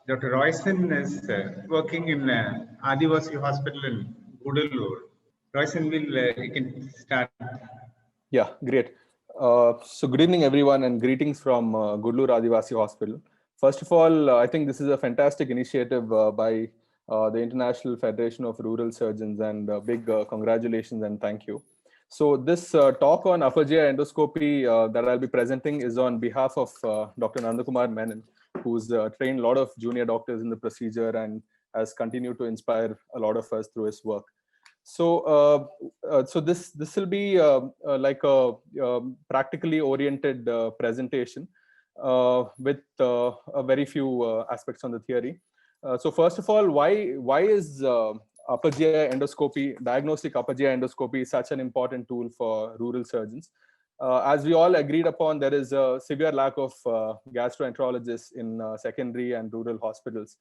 Dr. Royson is working in Adivasi Hospital in Gudalur. Royson will you can start. Yeah, great. So good evening, everyone, and greetings from Gudlur Adivasi Hospital. First of all, I think this is a fantastic initiative by the International Federation of Rural Surgeons, and big congratulations and thank you. So this talk on upper GI endoscopy that I'll be presenting is on behalf of Dr. Nandakumar Menon, who's trained a lot of junior doctors in the procedure and has continued to inspire a lot of us through his work. So this will be like a practically oriented presentation with a very few aspects on the theory. So first of all, why is upper GI endoscopy, diagnostic upper GI endoscopy, such an important tool for rural surgeons? As we all agreed upon, there is a severe lack of gastroenterologists in secondary and rural hospitals.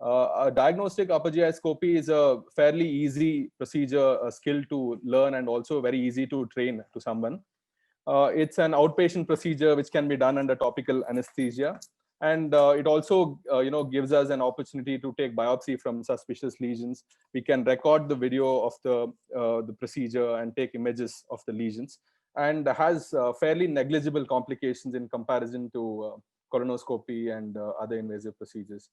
A diagnostic upper GI scopy is a fairly easy procedure, a skill to learn, and also very easy to train to someone. It's an outpatient procedure which can be done under topical anesthesia, and it also gives us an opportunity to take biopsy from suspicious lesions. We can record the video of the procedure and take images of the lesions, and has fairly negligible complications in comparison to colonoscopy and other invasive procedures.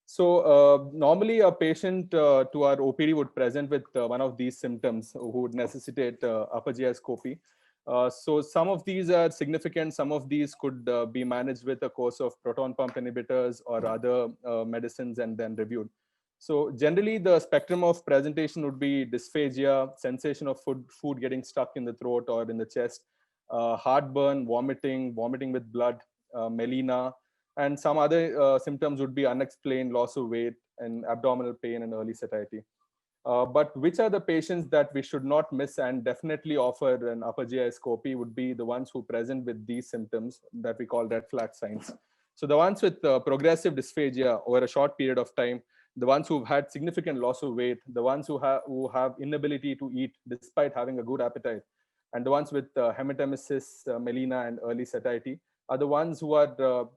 So normally a patient to our OPD would present with one of these symptoms who would necessitate upper GI scopy. So some of these are significant. Some of these could be managed with a course of proton pump inhibitors or other medicines and then reviewed. So generally the spectrum of presentation would be dysphagia, sensation of food getting stuck in the throat or in the chest, heartburn, vomiting with blood, melena, and some other symptoms would be unexplained loss of weight and abdominal pain and early satiety. But which are the patients that we should not miss and definitely offer an upper GI scopy would be the ones who present with these symptoms that we call red flag signs. So the ones with progressive dysphagia over a short period of time, the ones who've had significant loss of weight, the ones who have inability to eat despite having a good appetite, and the ones with hematemesis, melena, and early satiety are the ones who are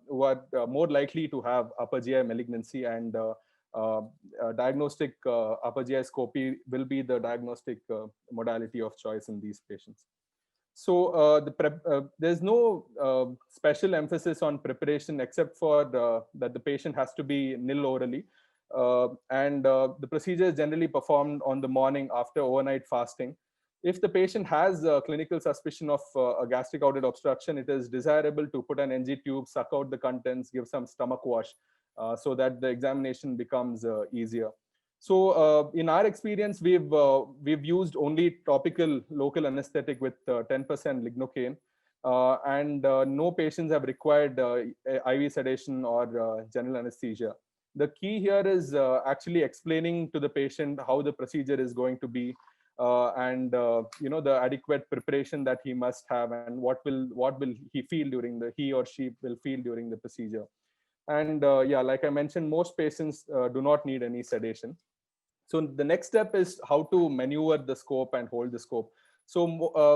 more likely to have upper GI malignancy, and diagnostic upper GI scopy will be the diagnostic modality of choice in these patients. So there's no special emphasis on preparation except for that the patient has to be nil orally. And the procedure is generally performed on the morning after overnight fasting. If the patient has a clinical suspicion of a gastric outlet obstruction, it is desirable to put an NG tube, suck out the contents, give some stomach wash so that the examination becomes easier. So in our experience, we've used only topical local anesthetic with 10% lignocaine, and no patients have required IV sedation or general anesthesia. The key here is actually explaining to the patient how the procedure is going to be, and the adequate preparation that he must have, and what will he or she will feel during the procedure. And yeah, like I mentioned, most patients do not need any sedation. So the next step is how to maneuver the scope and hold the scope. So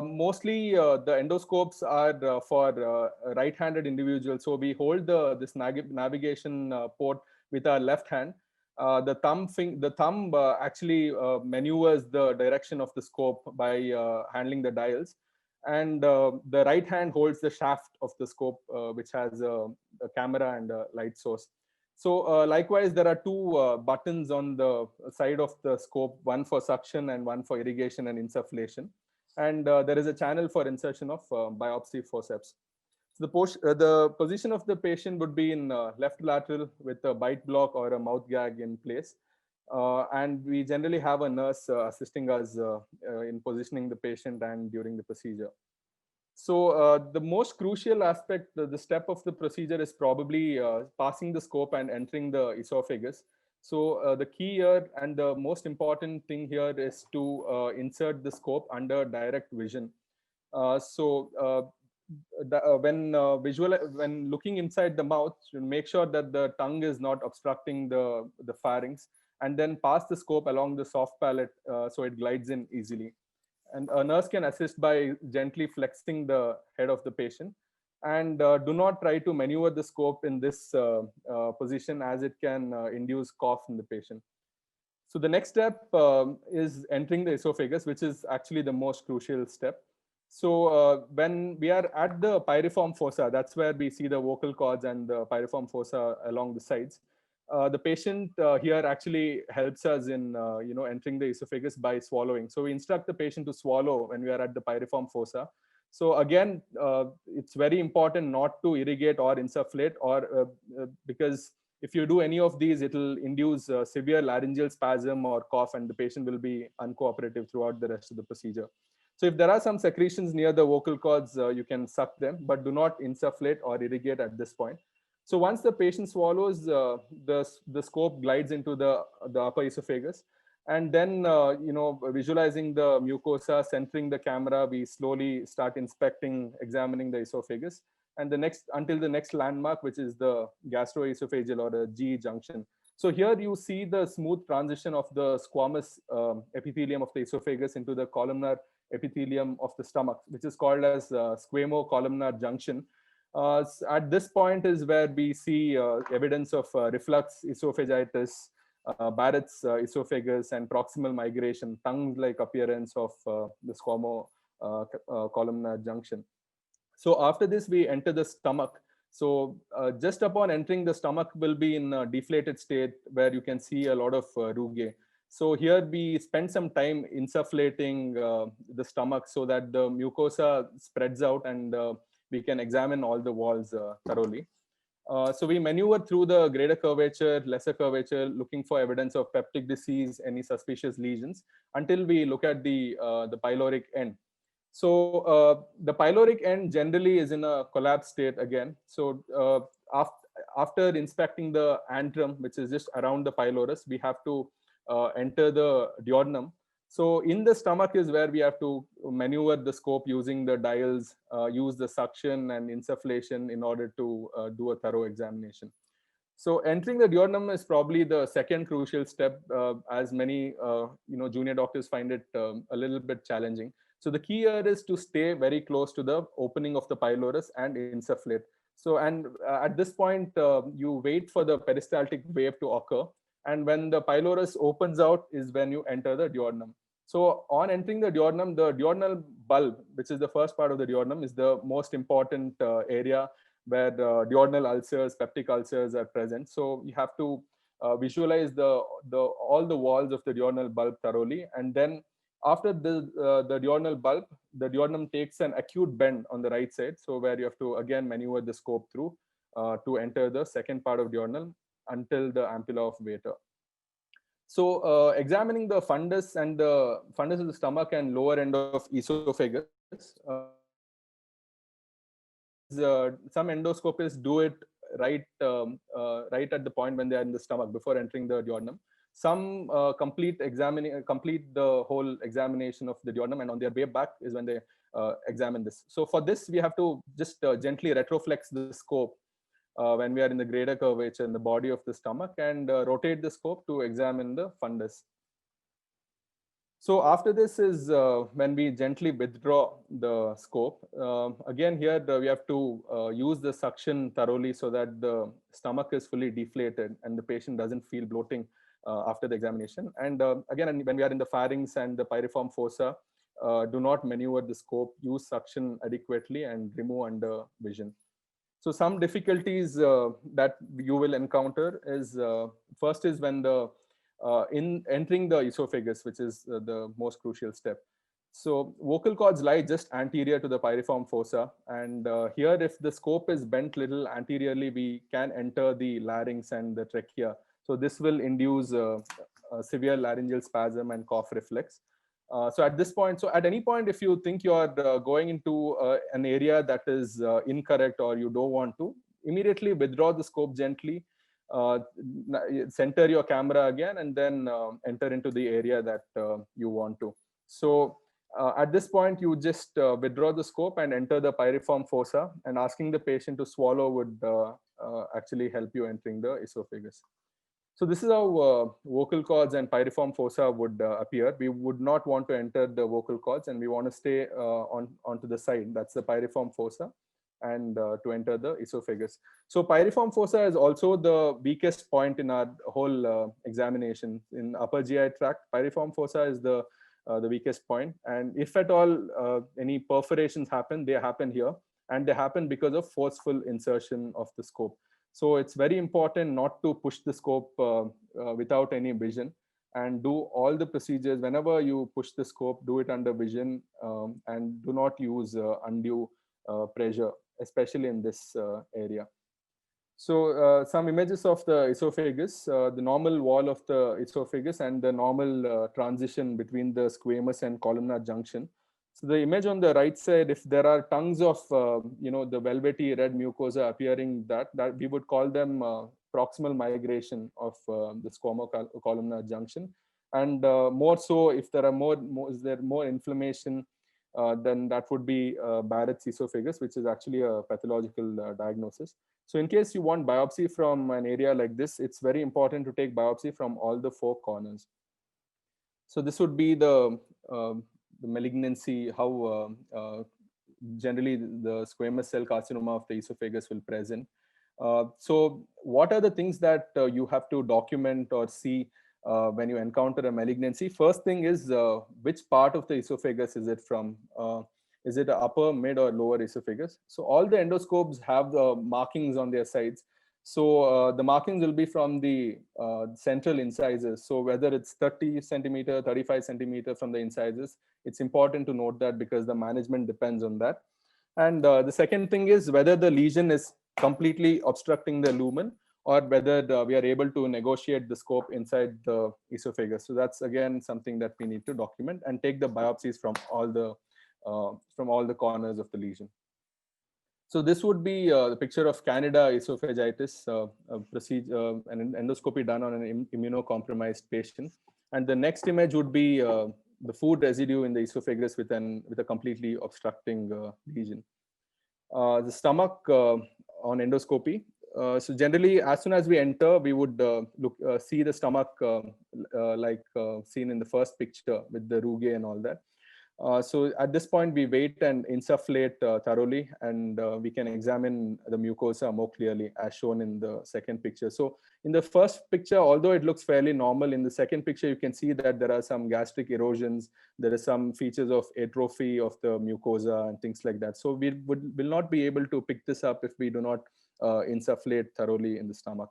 mostly the endoscopes are for right-handed individuals. So we hold this navigation port with our left hand. The thumb actually maneuvers the direction of the scope by handling the dials, and the right hand holds the shaft of the scope, which has a camera and a light source. So likewise, there are two buttons on the side of the scope, one for suction and one for irrigation and insufflation. And there is a channel for insertion of biopsy forceps. So the position of the patient would be in left lateral with a bite block or a mouth gag in place. And we generally have a nurse assisting us in positioning the patient and during the procedure. So the most crucial aspect, the step of the procedure is probably passing the scope and entering the esophagus. So the key here and the most important thing here is to insert the scope under direct vision. When looking inside the mouth, you make sure that the tongue is not obstructing the pharynx, and then pass the scope along the soft palate so it glides in easily. And a nurse can assist by gently flexing the head of the patient. And do not try to maneuver the scope in this position, as it can induce cough in the patient. So the next step is entering the esophagus, which is actually the most crucial step. So when we are at the piriform fossa, that's where we see the vocal cords and the piriform fossa along the sides. The patient here actually helps us in entering the esophagus by swallowing. So we instruct the patient to swallow when we are at the piriform fossa. So again, it's very important not to irrigate or insufflate, or because if you do any of these, it will induce severe laryngeal spasm or cough, and the patient will be uncooperative throughout the rest of the procedure. So if there are some secretions near the vocal cords, you can suck them, but do not insufflate or irrigate at this point. So once the patient swallows, the scope glides into the upper esophagus. And then, visualizing the mucosa, centering the camera, we slowly start inspecting, examining the esophagus. And until the next landmark, which is the gastroesophageal or the G junction. So here you see the smooth transition of the squamous epithelium of the esophagus into the columnar epithelium of the stomach, which is called as squamo-columnar junction. At this point is where we see evidence of reflux esophagitis, Barrett's esophagus, and proximal migration, tongue-like appearance of the squamo-columnar junction. So after this, we enter the stomach. So just upon entering, the stomach will be in a deflated state where you can see a lot of rugae. So here we spend some time insufflating the stomach so that the mucosa spreads out, and we can examine all the walls thoroughly. So we maneuver through the greater curvature, lesser curvature, looking for evidence of peptic disease, any suspicious lesions, until we look at the pyloric end. So the pyloric end generally is in a collapsed state again. So after inspecting the antrum, which is just around the pylorus, we have to enter the duodenum. So in the stomach is where we have to maneuver the scope using the dials, use the suction and insufflation in order to do a thorough examination. So entering the duodenum is probably the second crucial step, as many junior doctors find it a little bit challenging. So the key here is to stay very close to the opening of the pylorus and insufflate. So, and at this point, you wait for the peristaltic wave to occur. And when the pylorus opens out is when you enter the duodenum. So on entering the duodenal bulb, which is the first part of the duodenum, is the most important area where duodenal ulcers, peptic ulcers are present. So you have to visualize all the walls of the duodenal bulb thoroughly. And then after the duodenal bulb, the duodenum takes an acute bend on the right side. So where you have to again maneuver the scope through to enter the second part of duodenum until the ampulla of Vater. So examining the fundus and the fundus of the stomach and lower end of esophagus, some endoscopists do it right at the point when they are in the stomach before entering the duodenum. Some complete the whole examination of the duodenum, and on their way back is when they examine this. So for this, we have to just gently retroflex the scope when we are in the greater curvature in the body of the stomach, and rotate the scope to examine the fundus. So after this is when we gently withdraw the scope. Again, here we have to use the suction thoroughly so that the stomach is fully deflated and the patient doesn't feel bloating after the examination. And again, when we are in the pharynx and the piriform fossa, do not maneuver the scope, use suction adequately, and remove under vision. So some difficulties that you will encounter is first is when the in entering the esophagus, which is the most crucial step. So vocal cords lie just anterior to the piriform fossa, and here if the scope is bent little anteriorly, we can enter the larynx and the trachea. So this will induce severe laryngeal spasm and cough reflex. So at this point, so at any point, if you think you are going into an area that is incorrect or you don't want to, immediately withdraw the scope gently, center your camera again, and then enter into the area that you want to. So at this point, you just withdraw the scope and enter the piriform fossa, and asking the patient to swallow would actually help you entering the esophagus. So this is how vocal cords and piriform fossa would appear. We would not want to enter the vocal cords, and we want to stay onto the side. That's the piriform fossa. and to enter the esophagus. So piriform fossa is also the weakest point in our whole examination. In upper GI tract, piriform fossa is the weakest point. And if at all any perforations happen, they happen here, and they happen because of forceful insertion of the scope. So it's very important not to push the scope without any vision, and do all the procedures. Whenever you push the scope, do it under vision, and do not use undue pressure, especially in this area. So some images of the esophagus, the normal wall of the esophagus and the normal transition between the squamous and columnar junction. So the image on the right side, if there are tongues of the velvety red mucosa appearing, that we would call them proximal migration of the squamo-columnar junction. And more so, if there are is there more inflammation, then that would be Barrett's esophagus, which is actually a pathological diagnosis. So in case you want biopsy from an area like this, it's very important to take biopsy from all the 4 corners. So this would be the malignancy, how generally the squamous cell carcinoma of the esophagus will present. So what are the things that you have to document or see when you encounter a malignancy? First thing is which part of the esophagus is it from? Is it upper, mid, or lower esophagus? So all the endoscopes have the markings on their sides. So the markings will be from the central incisors. So whether it's 30 centimeter, 35 centimeter from the incisors, it's important to note that, because the management depends on that. And the second thing is whether the lesion is completely obstructing the lumen, or whether we are able to negotiate the scope inside the esophagus. So that's again something that we need to document, and take the biopsies from all the corners of the lesion. So this would be the picture of Candida esophagitis, procedure, an endoscopy done on an immunocompromised patient. And the next image would be the food residue in the esophagus with a completely obstructing lesion. The stomach on endoscopy. So generally, as soon as we enter, we would see the stomach like seen in the first picture with the rugae and all that. So at this point, we wait and insufflate thoroughly, and we can examine the mucosa more clearly, as shown in the second picture. So in the first picture, although it looks fairly normal, in the second picture, you can see that there are some gastric erosions. There are some features of atrophy of the mucosa and things like that. So we will not be able to pick this up if we do not insufflate thoroughly in the stomach.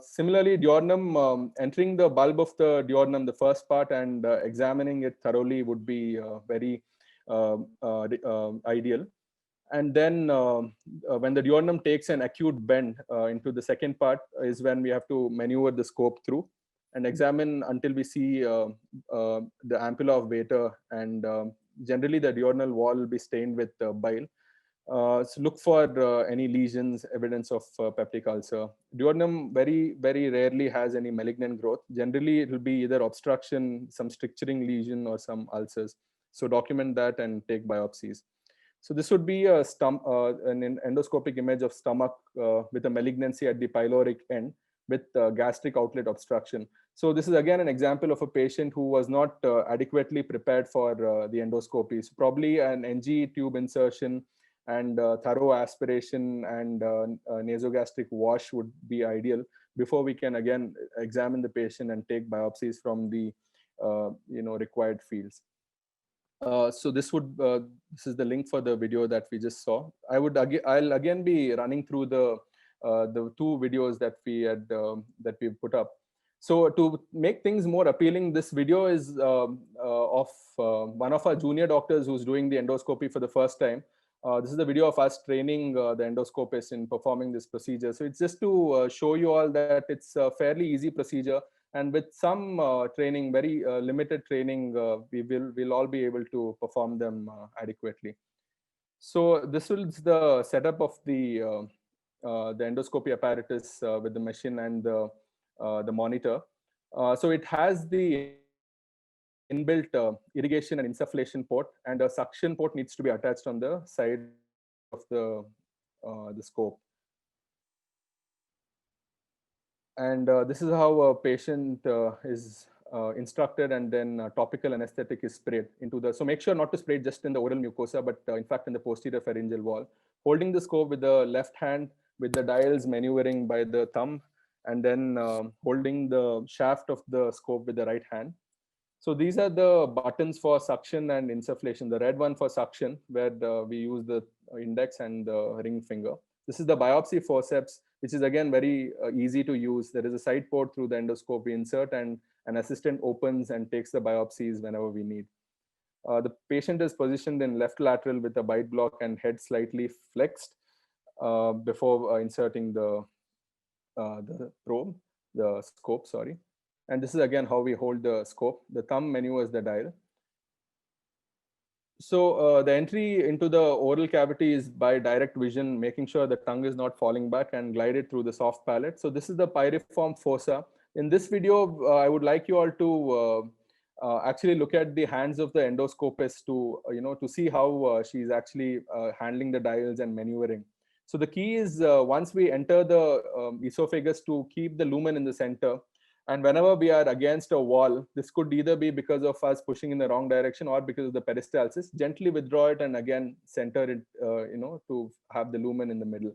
Similarly, duodenum, entering the bulb of the duodenum, the first part, and examining it thoroughly would be very ideal. And then when the duodenum takes an acute bend into the second part is when we have to maneuver the scope through and examine until we see the ampulla of Vater, and generally the duodenal wall will be stained with bile. So look for any lesions, evidence of peptic ulcer. Duodenum very, very rarely has any malignant growth. Generally, it will be either obstruction, some stricturing lesion, or some ulcers. So document that and take biopsies. So this would be an endoscopic image of stomach with a malignancy at the pyloric end with gastric outlet obstruction. So this is again an example of a patient who was not adequately prepared for the endoscopy. So probably an NG tube insertion and thorough aspiration and nasogastric wash would be ideal before we can again examine the patient and take biopsies from the required fields. So this is the link for the video that we just saw. I'll again be running through the 2 videos that we put up. So to make things more appealing, this video is of one of our junior doctors who's doing the endoscopy for the first time. This is the video of us training the endoscopist in performing this procedure. So it's just to show you all that it's a fairly easy procedure, and with some training, very limited training, we'll all be able to perform them adequately. So this is the setup of the endoscopy apparatus with the machine and the monitor. So it has the inbuilt irrigation and insufflation port, and a suction port needs to be attached on the side of the scope. And this is how a patient is instructed, and then topical anesthetic is sprayed into the. So make sure not to spray just in the oral mucosa, but in fact in the posterior pharyngeal wall holding the scope with the left hand with the dials maneuvering by the thumb, and then holding the shaft of the scope with the right hand. So these are the buttons for suction and insufflation. The red one for suction, where we use the index and the ring finger. This is the biopsy forceps, which is again very easy to use. There is a side port through the endoscope. We insert and an assistant opens and takes the biopsies whenever we need. The patient is positioned in left lateral with a bite block and head slightly flexed before inserting the probe, the scope, sorry. And this is again how we hold the scope. The thumb maneuvers the dial. So the entry into the oral cavity is by direct vision, making sure the tongue is not falling back and glide it through the soft palate. So this is the piriform fossa. In this video, I would like you all to actually look at the hands of the endoscopist to, to see how she's actually handling the dials and maneuvering. So the key is once we enter the esophagus, to keep the lumen in the center. And whenever we are against a wall, this could either be because of us pushing in the wrong direction or because of the peristalsis. Gently withdraw it and again center it, to have the lumen in the middle.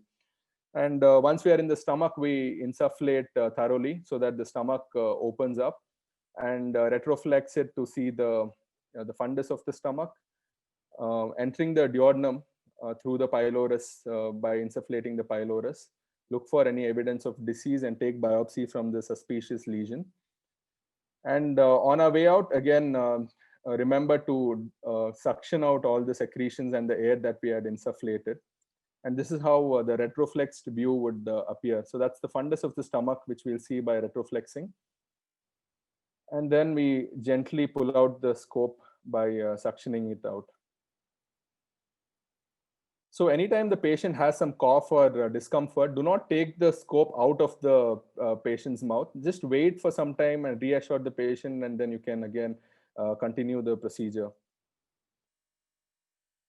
And once we are in the stomach, we insufflate thoroughly so that the stomach opens up, and retroflex it to see the fundus of the stomach. Entering the duodenum through the pylorus by insufflating the pylorus. Look for any evidence of disease and take biopsy from the suspicious lesion. And on our way out, again, remember to suction out all the secretions and the air that we had insufflated. And this is how the retroflexed view would appear. So that's the fundus of the stomach, which we'll see by retroflexing. And then we gently pull out the scope by suctioning it out. So anytime the patient has some cough or discomfort, do not take the scope out of the patient's mouth. Just wait for some time and reassure the patient, and then you can again continue the procedure.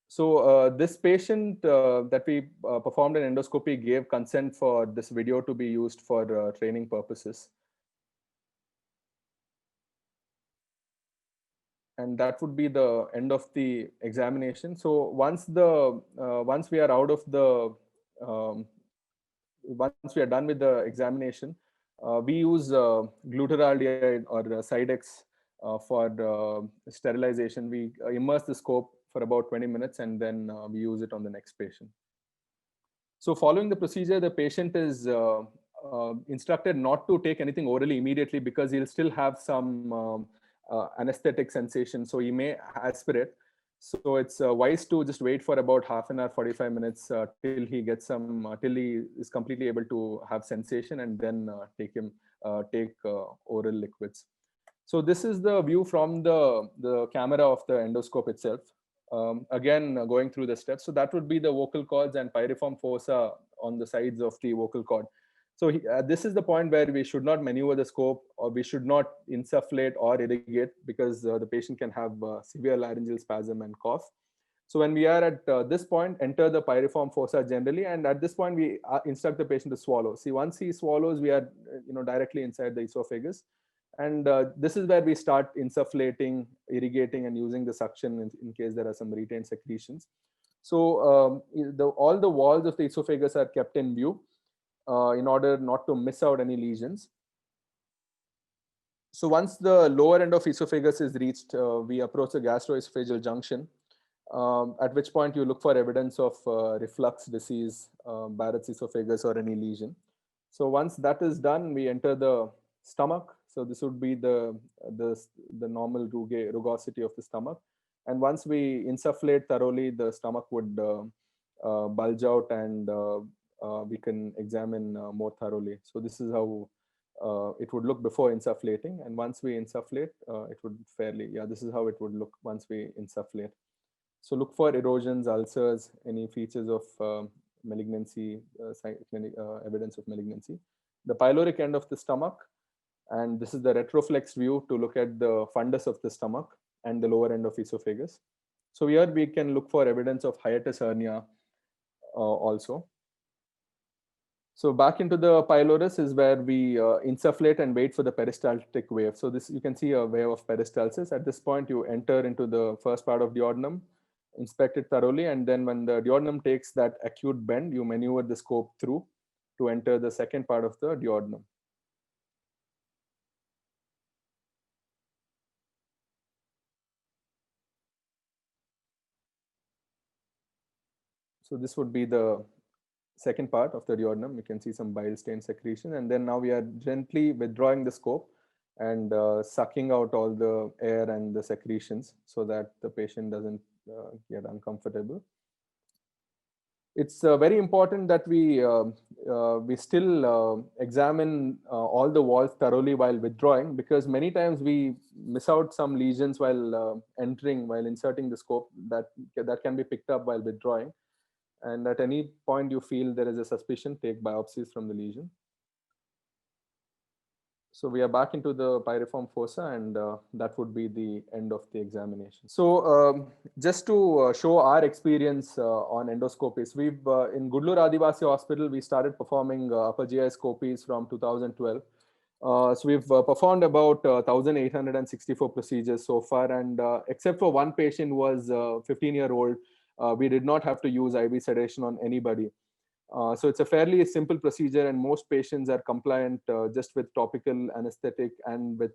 So this patient that we performed an endoscopy gave consent for this video to be used for training purposes. And that would be the end of the examination. So once we are out of the once we are done with the examination, we use glutaraldehyde or Cidex for sterilization. We immerse the scope for about 20 minutes and then we use it on the next patient. So following the procedure, the patient is instructed not to take anything orally immediately because he'll still have some anesthetic sensation, so he may aspirate. So it's wise to just wait for about half an hour, 45 minutes till he gets some, till he is completely able to have sensation, and then take oral liquids. So this is the view from the camera of the endoscope itself. Again, going through the steps. So that would be the vocal cords and piriform fossa on the sides of the vocal cord. So this is the point where we should not maneuver the scope, or we should not insufflate or irrigate, because the patient can have severe laryngeal spasm and cough. So when we are at this point, enter the piriform fossa generally, and at this point we instruct the patient to swallow. See, once he swallows, we are directly inside the esophagus, and this is where we start insufflating, irrigating, and using the suction in case there are some retained secretions. So all the walls of the esophagus are kept in view in order not to miss out any lesions. So once the lower end of esophagus is reached, we approach the gastroesophageal junction, at which point you look for evidence of reflux disease, Barrett's esophagus, or any lesion. So once that is done, we enter the stomach. So this would be the normal rugosity of the stomach. And once we insufflate thoroughly, the stomach would bulge out, and we can examine more thoroughly. So this is how it would look before insufflating. And once we insufflate, it would this is how it would look once we insufflate. So look for erosions, ulcers, any features of malignancy, evidence of malignancy. The pyloric end of the stomach, and this is the retroflex view to look at the fundus of the stomach and the lower end of esophagus. So here we can look for evidence of hiatus hernia also. So back into the pylorus is where we insufflate and wait for the peristaltic wave. So this, you can see a wave of peristalsis. At this point, you enter into the first part of duodenum. inspect it thoroughly, and then when the duodenum takes that acute bend, you maneuver the scope through to enter the second part of the duodenum. So this would be the second part of the duodenum. You can see some bile stain secretion, and then now we are gently withdrawing the scope and sucking out all the air and the secretions so that the patient doesn't get uncomfortable. It's very important that we still examine all the walls thoroughly while withdrawing, because many times we miss out some lesions while while inserting the scope that can be picked up while withdrawing. And at any point you feel there is a suspicion, take biopsies from the lesion. So we are back into the piriform fossa, and that would be the end of the examination. So just to show our experience on endoscopies, we've in Gudlur Adivasi Hospital, we started performing upper GI scopies from 2012. So we've performed about 1,864 procedures so far, and except for one patient who was 15-year-old, we did not have to use IV sedation on anybody. So it's a fairly simple procedure, and most patients are compliant just with topical anesthetic and with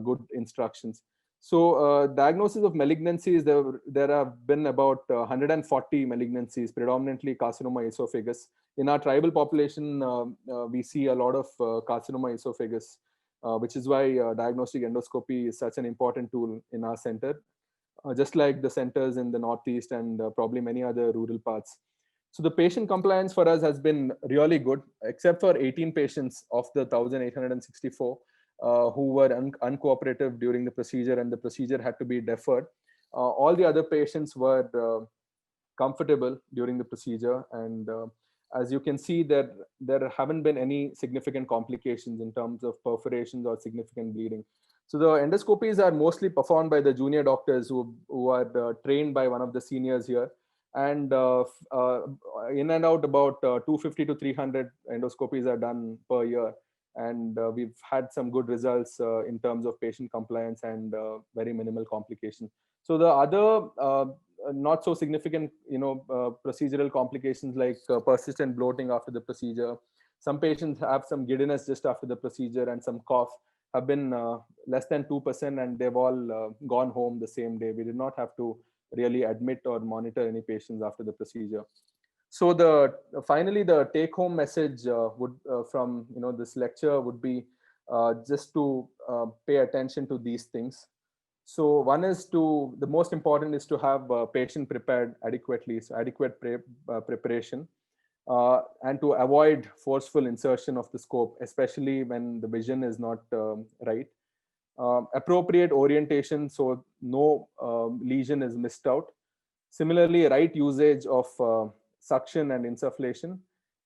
good instructions. So diagnosis of malignancies, there have been about 140 malignancies, predominantly carcinoma esophagus. In our tribal population, we see a lot of carcinoma esophagus, which is why diagnostic endoscopy is such an important tool in our center, just like the centers in the Northeast and probably many other rural parts. So the patient compliance for us has been really good, except for 18 patients of the 1,864 who were uncooperative during the procedure, and the procedure had to be deferred. All the other patients were comfortable during the procedure, and as you can see, there haven't been any significant complications in terms of perforations or significant bleeding. So the endoscopies are mostly performed by the junior doctors who are trained by one of the seniors here. And in and out about 250 to 300 endoscopies are done per year. And we've had some good results in terms of patient compliance and very minimal complications. So the other not so significant, procedural complications like persistent bloating after the procedure. Some patients have some giddiness just after the procedure, and some cough have been less than 2%, and they've all gone home the same day. We did not have to really admit or monitor any patients after the procedure. So finally the take-home message from this lecture would be just to pay attention to these things. So one is the most important is to have patient prepared adequately, so adequate preparation, and to avoid forceful insertion of the scope, especially when the vision is not right. Appropriate orientation, so no lesion is missed out. Similarly, right usage of suction and insufflation.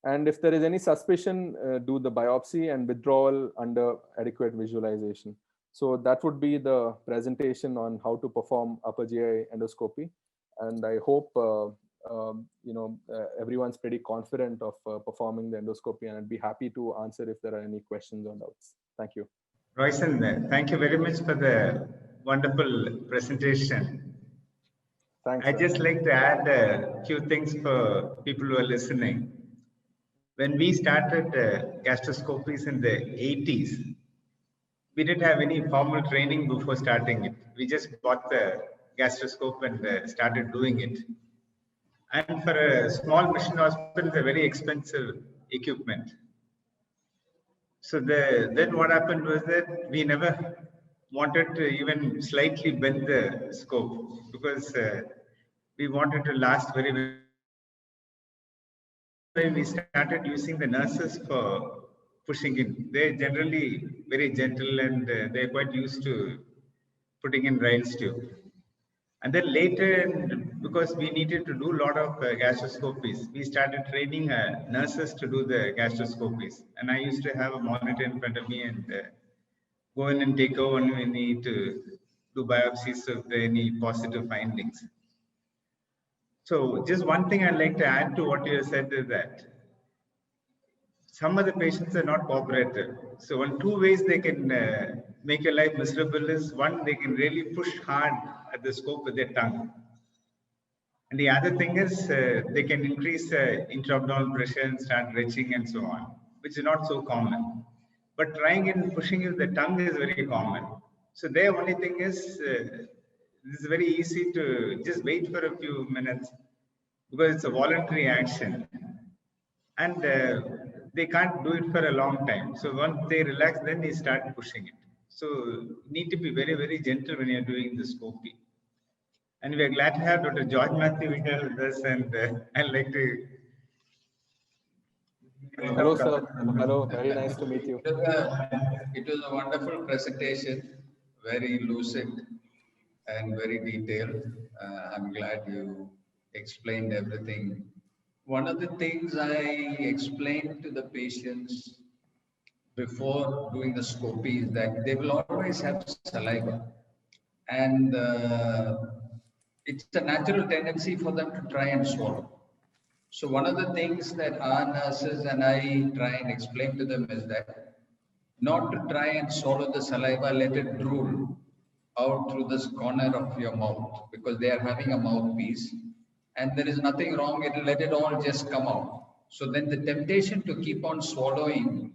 And if there is any suspicion, do the biopsy and withdrawal under adequate visualization. So that would be the presentation on how to perform upper GI endoscopy. And I hope everyone's pretty confident of performing the endoscopy, and I'd be happy to answer if there are any questions or doubts. Thank you. Royston, thank you very much for the wonderful presentation. Thanks. I'd just like to add a few things for people who are listening. When we started gastroscopies in the 80s, we didn't have any formal training before starting it. We just bought the gastroscope and started doing it. And for a small mission hospital, it's a very expensive equipment. So then what happened was that we never wanted to even slightly bend the scope, because we wanted to last very, very. When we started using the nurses for pushing in, they're generally very gentle, and they're quite used to putting in rails too. And then later, because we needed to do a lot of gastroscopies, we started training nurses to do the gastroscopies. And I used to have a monitor in front of me and go in and take over when we need to do biopsies if there are any positive findings. So just one thing I'd like to add to what you said is that some of the patients are not cooperative. So in two ways they can make your life miserable is, one, they can really push hard at the scope with their tongue. And the other thing is they can increase intra-abdominal pressure and start retching and so on, which is not so common. But trying and pushing with the tongue is very common. So their only thing is it's very easy to just wait for a few minutes because it's a voluntary action. And they can't do it for a long time. So once they relax, then they start pushing it. So you need to be very, very gentle when you're doing the Scopy. And we are glad to have Dr. George Matthew here with us. And I'd like to. Hello, sir. Hello. Very nice to meet you. It was a wonderful presentation, very lucid and very detailed. I'm glad you explained everything. One of the things I explained to the patients before doing the Scopy is that they will always have saliva. And it's a natural tendency for them to try and swallow. So one of the things that our nurses and I try and explain to them is that not to try and swallow the saliva, let it drool out through this corner of your mouth because they are having a mouthpiece and there is nothing wrong, let it all just come out. So then the temptation to keep on swallowing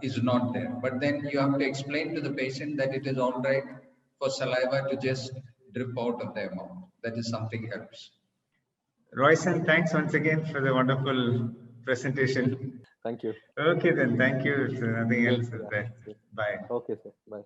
is not there. But then you have to explain to the patient that it is all right for saliva to just drip out of their mouth. That is something helps. Royson, thanks once again for the wonderful presentation. Thank you. Okay, then. Thank you. Nothing else. Yeah. Bye. Okay, sir. Bye.